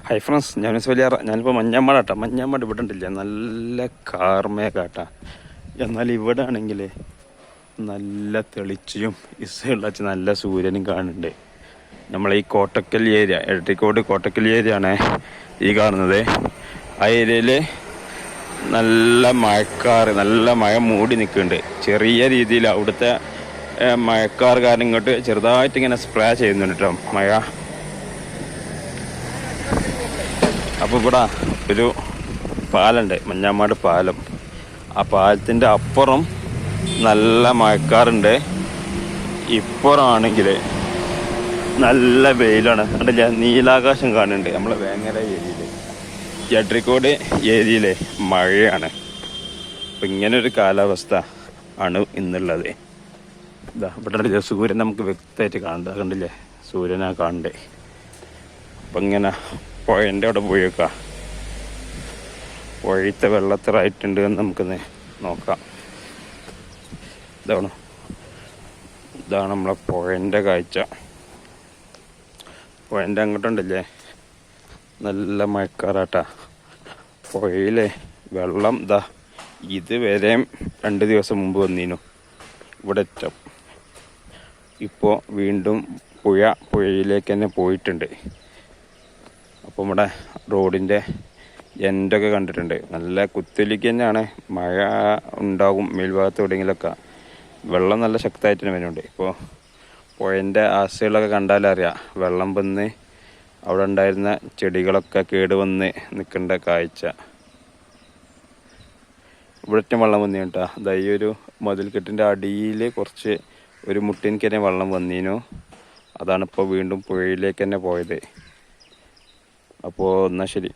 Hi friends, ഞാനിപ്പോൾ മഞ്ഞമ്മാടാട്ടാ. മഞ്ഞമ്മാട് ഇവിടെ ഉണ്ടില്ല, നല്ല കാർമേഘാട്ടാ. എന്നാൽ ഇവിടെ ആണെങ്കിൽ നല്ല തെളിച്ചയും ഇസുള്ള നല്ല സൂര്യനും കാണുന്നുണ്ട്. നമ്മളീ കോട്ടക്കൽ ഏരിയ, എടരിക്കോട് കോട്ടക്കൽ ഏരിയ ആണ് ഈ കാണുന്നത്. ആ ഏരിയയിൽ നല്ല മഴക്കാറ്, നല്ല മഴ മൂടി നിൽക്കുന്നുണ്ട്. ചെറിയ രീതിയിൽ അവിടുത്തെ മഴക്കാർ കാരണം ഇങ്ങോട്ട് ചെറുതായിട്ട് ഇങ്ങനെ സ്പ്രേ ചെയ്യുന്നുണ്ട് കേട്ടോ മഴ. അപ്പോൾ ഇവിടെ ഒരു പാലുണ്ട്, മഞ്ഞാമാട് പാലം. ആ പാലത്തിൻ്റെ അപ്പുറം നല്ല മഴക്കാറുണ്ട്. ഇപ്പുറമാണെങ്കിൽ നല്ല വെയിലാണ്. കണ്ടില്ല, നീലാകാശം കാണുന്നുണ്ട്. നമ്മളെ വേങ്ങര ഏരിയയിൽ, എടരിക്കോട് ഏരിയയിലെ മഴയാണ്. അപ്പം ഇങ്ങനൊരു കാലാവസ്ഥ ആണ് ഇന്നുള്ളത്. ഇതാ ഇവിടെ സൂര്യൻ നമുക്ക് വ്യക്തമായിട്ട് കാണുന്നത്. കണ്ടില്ലേ, സൂര്യനാ കാണണ്ടേ. അപ്പം ഇങ്ങനെ പുഴൻ്റെ അവിടെ പോയി വെക്കാം. പുഴത്തെ വെള്ളത്തിലായിട്ടുണ്ട് എന്ന് നമുക്കൊന്ന് നോക്കാം. ഇതാണ് നമ്മളെ പുഴൻ്റെ കാഴ്ച. പുഴൻ്റെ അങ്ങോട്ടുണ്ടല്ലേ നല്ല മഴക്കാറാട്ടാ. പുഴയിലെ വെള്ളം ഇതുവരെയും 2 ദിവസം മുമ്പ് വന്നീനു ഇവിടെ എത്തും. ഇപ്പോൾ വീണ്ടും പുഴയിലേക്ക് തന്നെ പോയിട്ടുണ്ട്. അപ്പോൾ നമ്മുടെ റോഡിൻ്റെ എൻഡൊക്കെ കണ്ടിട്ടുണ്ട്. നല്ല കുത്തൊലിക്ക് തന്നെയാണ്. മഴ ഉണ്ടാകും മേൽഭാഗത്ത് എവിടെയെങ്കിലൊക്കെ. വെള്ളം നല്ല ശക്തമായിട്ട് തന്നെ വരുന്നുണ്ട്. ഇപ്പോൾ പുഴൻ്റെ ആശകളൊക്കെ കണ്ടാലറിയാം, വെള്ളം വന്ന് അവിടെ ഉണ്ടായിരുന്ന ചെടികളൊക്കെ കേടുവന്ന് നിൽക്കേണ്ട കാഴ്ച. ഇവിടത്തെ വെള്ളം വന്നു കേട്ടോ. ഈ ഒരു മതിൽക്കെട്ടിൻ്റെ അടിയിൽ കുറച്ച് ഒരു മുട്ടിൻക്ക് തന്നെ വെള്ളം വന്നീനു. അതാണിപ്പോൾ വീണ്ടും പുഴയിലേക്ക് തന്നെ പോയത്. അപ്പോൾ എന്നാൽ ശരി.